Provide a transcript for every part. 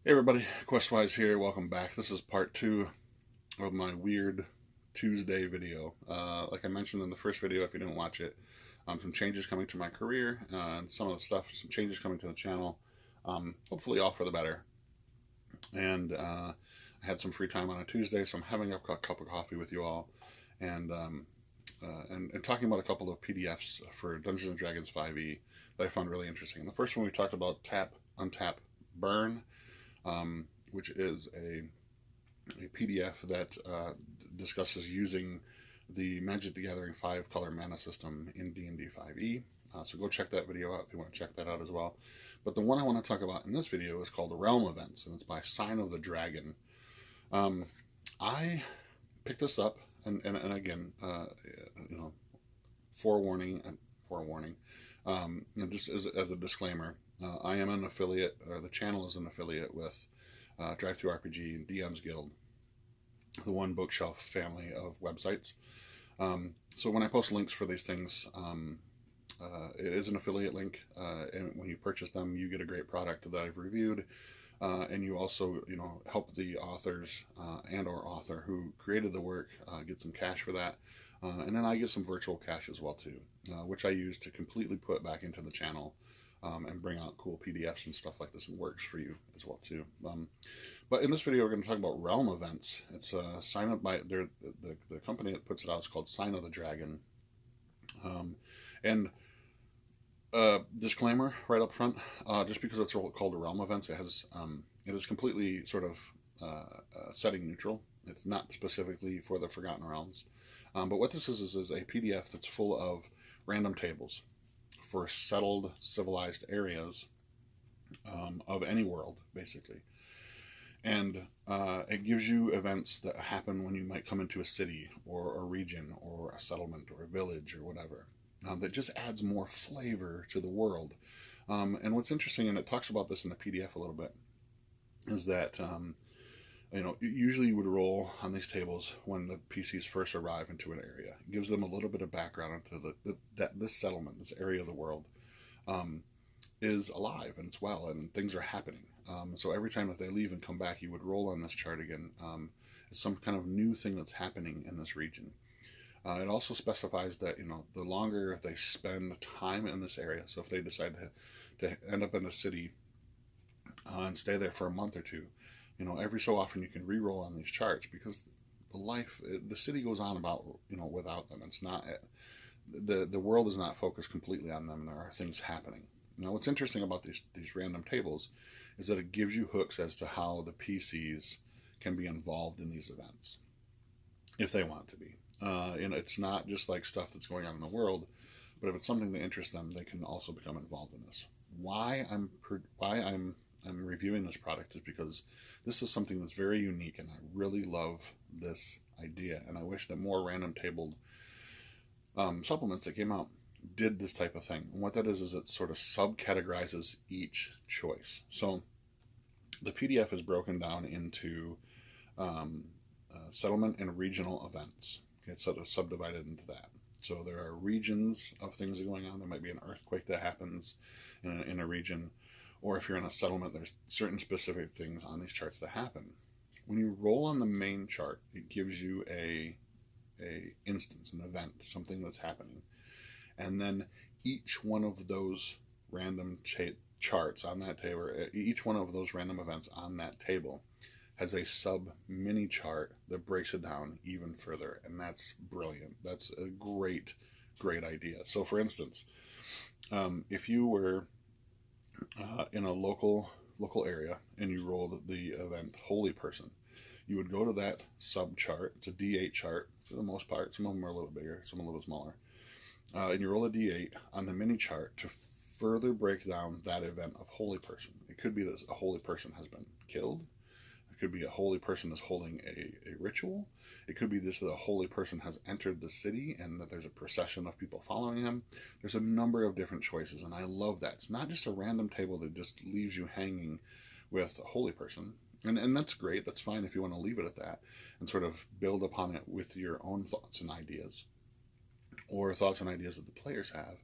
Hey everybody, Questwise here. Welcome back. This is part two of my weird Tuesday video. Like I mentioned in the first video, if you didn't watch it, some changes coming to my career and some of the stuff, some changes coming to the channel. Hopefully all for the better. And I had some free time on a Tuesday, so I'm having a cup of coffee with you all, and and talking about a couple of PDFs for Dungeons and Dragons 5e that I found really interesting. And the first one we talked about tap, untap, burn. Which is a PDF that discusses using the Magic the Gathering 5-color mana system in D&D 5e. So go check that video out if you want to check that out as well. But the one I want to talk about in this video is called Realm Events, and it's by Sign of the Dragon. I picked this up, and again, forewarning, just as a disclaimer, I am an affiliate, or the channel is an affiliate with DriveThruRPG and DM's Guild, the One Bookshelf family of websites. So when I post links for these things, it is an affiliate link, and when you purchase them, you get a great product that I've reviewed, and you also, help the authors and/or author who created the work get some cash for that, and then I get some virtual cash as well too, which I use to completely put back into the channel. And bring out cool PDFs and stuff like this, and works for you as well too. But in this video, we're going to talk about Realm Events. It's signed up by the company that puts it out is called Sign of the Dragon. And disclaimer right up front, just because it's called Realm Events, it is completely sort of setting neutral. It's not specifically for the Forgotten Realms. But what this is a PDF that's full of random tables for settled, civilized areas of any world, basically. And it gives you events that happen when you might come into a city or a region or a settlement or a village or whatever, that just adds more flavor to the world. And what's interesting, and it talks about this in the PDF a little bit, is that usually you would roll on these tables when the PCs first arrive into an area. It gives them a little bit of background into that this settlement, this area of the world, is alive and it's well, and things are happening. So every time that they leave and come back, you would roll on this chart again. It's some kind of new thing that's happening in this region. It also specifies that the longer they spend time in this area. So if they decide to end up in a city and stay there for a month or two, every so often you can re-roll on these charts, because the city goes on about, without them. It's not, the world is not focused completely on them. There are things happening. Now, what's interesting about these random tables is that it gives you hooks as to how the PCs can be involved in these events, if they want to be. It's not just like stuff that's going on in the world, but if it's something that interests them, they can also become involved in this. Why I'm reviewing this product is because this is something that's very unique, and I really love this idea, and I wish that more random tabled supplements that came out did this type of thing. And what that is it sort of subcategorizes each choice. So the PDF is broken down into settlement and regional events. Okay, it's sort of subdivided into that. So there are regions of things that are going on. There might be an earthquake that happens in a region, or if you're in a settlement, there's certain specific things on these charts that happen. When you roll on the main chart, it gives you a instance, an event, something that's happening. And then each one of those random charts on that table, each one of those random events on that table has a sub mini chart that breaks it down even further. And that's brilliant. That's a great idea. So for instance, if you were in a local area and you rolled the event Holy Person, you would go to that sub chart. It's a D8 chart for the most part. Some of them are a little bigger, some a little smaller. And you roll a D8 on the mini chart to further break down that event of Holy Person. It could be that a holy person has been killed. It could be a holy person is holding a ritual. It could be this that a holy person has entered the city and that there's a procession of people following him. There's a number of different choices, and I love that. It's not just a random table that just leaves you hanging with a holy person. And that's great. That's fine if you want to leave it at that and sort of build upon it with your own thoughts and ideas, or thoughts and ideas that the players have.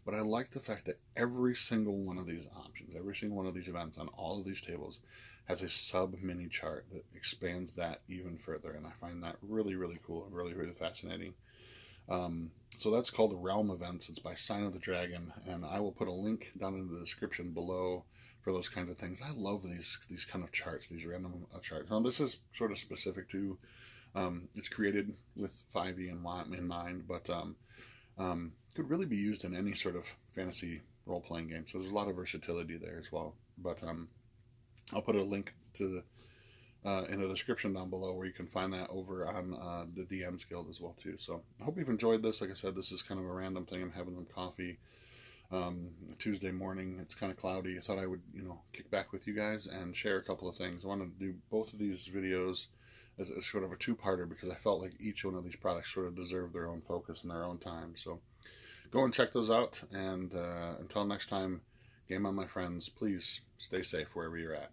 But I like the fact that every single one of these options, every single one of these events on all of these tables has a sub mini chart that expands that even further, and I find that really, really cool and really, really fascinating. So that's called the Realm Events. It's by Sign of the Dragon, and I will put a link down in the description below for those kinds of things. I love these kind of charts, these random charts. Now this is sort of specific to, it's created with 5e in mind, but could really be used in any sort of fantasy role-playing game. So there's a lot of versatility there as well. But I'll put a link to in the description down below where you can find that over on the DMs Guild as well too. So I hope you've enjoyed this. Like I said, this is kind of a random thing. I'm having some coffee Tuesday morning. It's kind of cloudy. I thought I would, kick back with you guys and share a couple of things. I wanted to do both of these videos as sort of a two-parter because I felt like each one of these products sort of deserved their own focus and their own time. So go and check those out. And until next time, game on, my friends. Please stay safe wherever you're at.